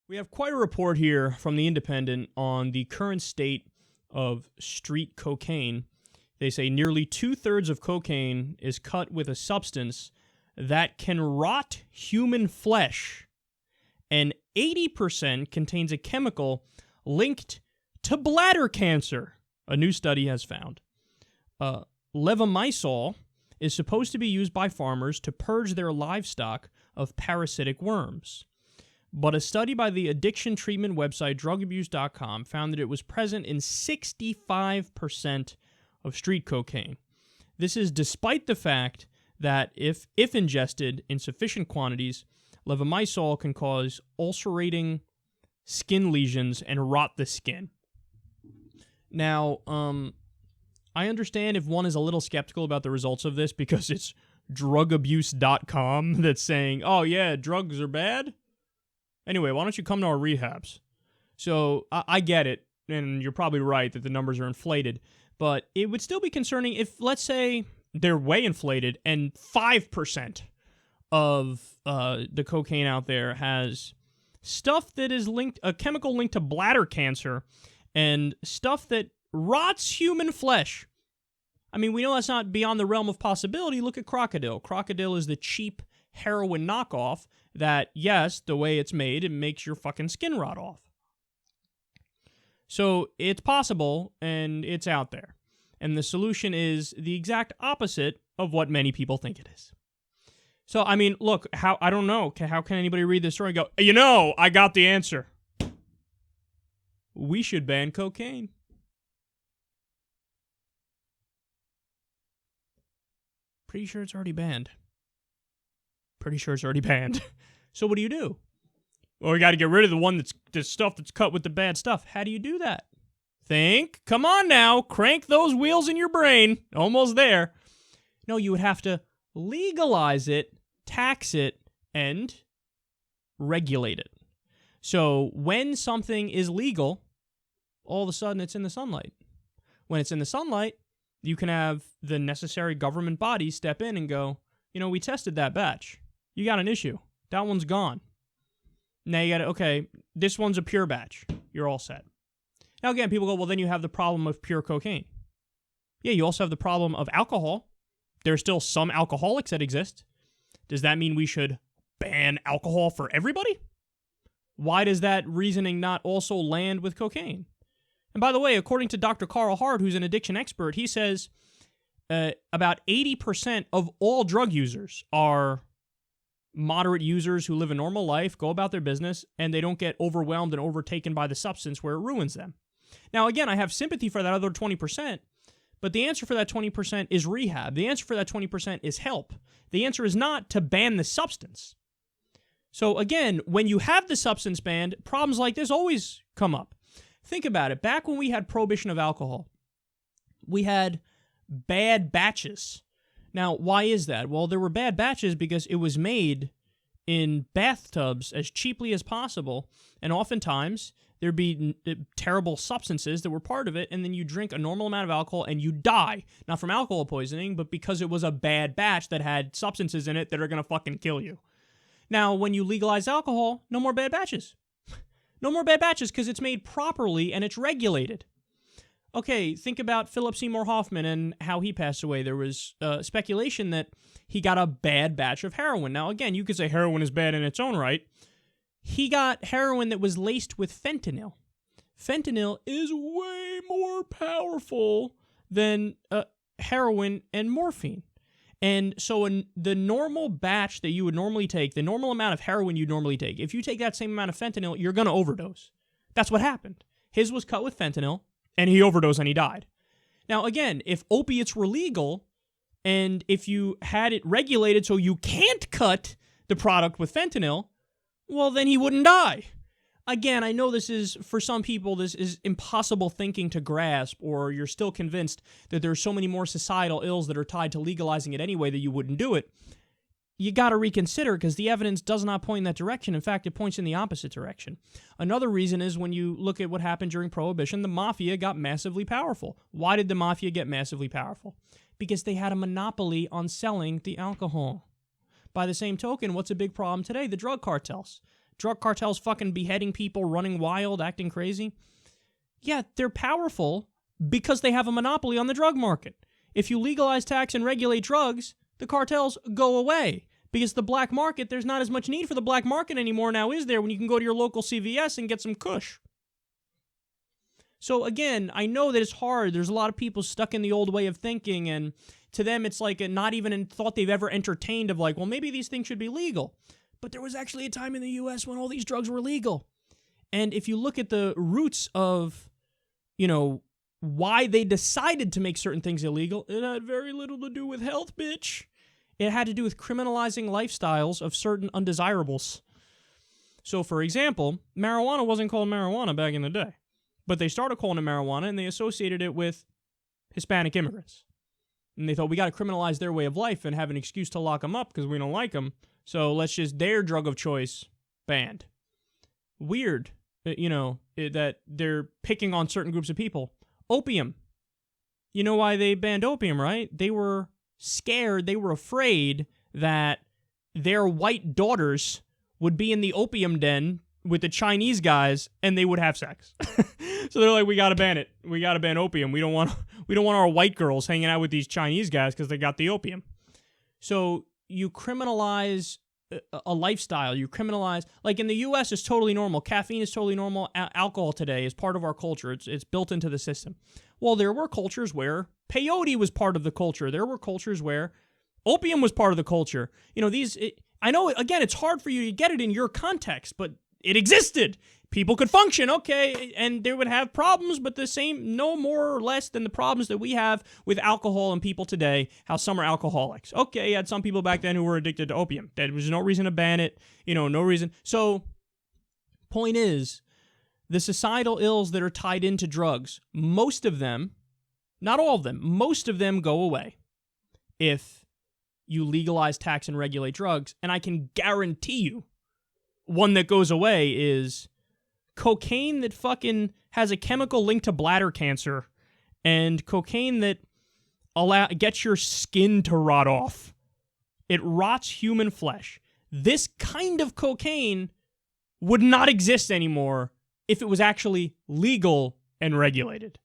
We have quite a report here from The Independent on the current state of street cocaine. They say nearly 2/3 of cocaine is cut with a substance that can rot human flesh, and 80% contains a chemical linked to bladder cancer, a new study has found. Levamisole is supposed to be used by farmers to purge their livestock of parasitic worms. But a study by the addiction treatment website drugabuse.com found that it was present in 65% of street cocaine. This is despite the fact that if ingested in sufficient quantities, levamisole can cause ulcerating skin lesions and rot the skin. Now, I understand if one is a little skeptical about the results of this because it's drugabuse.com that's saying, oh yeah, drugs are bad. Anyway, why don't you come to our rehabs? So I get it, and you're probably right that the numbers are inflated, but it would still be concerning if, let's say, they're way inflated and 5% of the cocaine out there has stuff that is linked, a chemical linked to bladder cancer, and stuff that rots human flesh. I mean, we know that's not beyond the realm of possibility. Look at Crocodile. Crocodile is the cheap heroin knockoff that, yes, the way it's made, it makes your fucking skin rot off. So it's possible, and it's out there. And the solution is the exact opposite of what many people think it is. So, I mean, look, I don't know. How can anybody read this story and go, you know, I got the answer. We should ban cocaine. Pretty sure it's already banned. So what do you do? Well, we got to get rid of the stuff that's cut with the bad stuff. How do you do that? Think. Come on now. Crank those wheels in your brain. Almost there. No, you would have to legalize it, tax it, and regulate it. So when something is legal, all of a sudden it's in the sunlight. When it's in the sunlight, you can have the necessary government bodies step in and go, you know, we tested that batch. You got an issue. That one's gone. Now you got to, okay, this one's a pure batch. You're all set. Now again, people go, well, then you have the problem of pure cocaine. Yeah, you also have the problem of alcohol. There are still some alcoholics that exist. Does that mean we should ban alcohol for everybody? Why does that reasoning not also land with cocaine? And by the way, according to Dr. Carl Hart, who's an addiction expert, he says about 80% of all drug users are moderate users who live a normal life, go about their business, and they don't get overwhelmed and overtaken by the substance where it ruins them. Now, again, I have sympathy for that other 20%, but the answer for that 20% is rehab. The answer for that 20% is help. The answer is not to ban the substance. So again, when you have the substance banned, problems like this always come up. Think about it. Back when we had prohibition of alcohol, we had bad batches. Now, why is that? Well, there were bad batches because it was made in bathtubs as cheaply as possible, and oftentimes there'd be terrible substances that were part of it, and then you drink a normal amount of alcohol and you die. Not from alcohol poisoning, but because it was a bad batch that had substances in it that are going to fucking kill you. Now, when you legalize alcohol, no more bad batches. No more bad batches because it's made properly and it's regulated. Okay, think about Philip Seymour Hoffman and how he passed away. There was speculation that he got a bad batch of heroin. Now, again, you could say heroin is bad in its own right. He got heroin that was laced with fentanyl. Fentanyl is way more powerful than heroin and morphine. And so the normal batch that you would normally take, the normal amount of heroin you'd normally take, if you take that same amount of fentanyl, you're going to overdose. That's what happened. His was cut with fentanyl, and he overdosed and he died. Now, again, if opiates were legal, and if you had it regulated so you can't cut the product with fentanyl, well, then he wouldn't die. Again, I know this is, for some people, this is impossible thinking to grasp, or you're still convinced that there are so many more societal ills that are tied to legalizing it anyway that you wouldn't do it. You got to reconsider because the evidence does not point in that direction. In fact, it points in the opposite direction. Another reason is when you look at what happened during Prohibition, the mafia got massively powerful. Why did the mafia get massively powerful? Because they had a monopoly on selling the alcohol. By the same token, what's a big problem today? The drug cartels. drug cartels fucking beheading people, running wild, acting crazy. Yeah, they're powerful because they have a monopoly on the drug market. If you legalize, tax, and regulate drugs, the cartels go away. Because the black market, there's not as much need for the black market anymore now, is there, when you can go to your local CVS and get some kush? So again, I know that it's hard. There's a lot of people stuck in the old way of thinking, and to them it's like not even a thought they've ever entertained of like, well, maybe these things should be legal. But there was actually a time in the U.S. when all these drugs were legal. And if you look at the roots of, why they decided to make certain things illegal, it had very little to do with health, bitch. It had to do with criminalizing lifestyles of certain undesirables. So, for example, marijuana wasn't called marijuana back in the day. But they started calling it marijuana, and they associated it with Hispanic immigrants. And they thought, we got to criminalize their way of life and have an excuse to lock them up because we don't like them. So let's just, their drug of choice, banned. Weird, that they're picking on certain groups of people. Opium. You know why they banned opium, right? They were scared, they were afraid that their white daughters would be in the opium den with the Chinese guys and they would have sex. So they're like, we got to ban it. We got to ban opium. We don't want our white girls hanging out with these Chinese guys because they got the opium. So you criminalize a lifestyle. You criminalize, like in the U.S. it's totally normal. Caffeine is totally normal. Alcohol today is part of our culture. It's built into the system. Well, there were cultures where peyote was part of the culture. There were cultures where opium was part of the culture. I know, again, it's hard for you to get it in your context, but it existed. People could function, okay, and they would have problems, but the same, no more or less than the problems that we have with alcohol and people today, how some are alcoholics. Okay, you had some people back then who were addicted to opium. There was no reason to ban it, no reason. So, point is, the societal ills that are tied into drugs, most of them, not all of them, most of them go away if you legalize, tax, and regulate drugs. And I can guarantee you, one that goes away is cocaine that fucking has a chemical link to bladder cancer and cocaine that gets your skin to rot off. It rots human flesh. This kind of cocaine would not exist anymore if it was actually legal and regulated.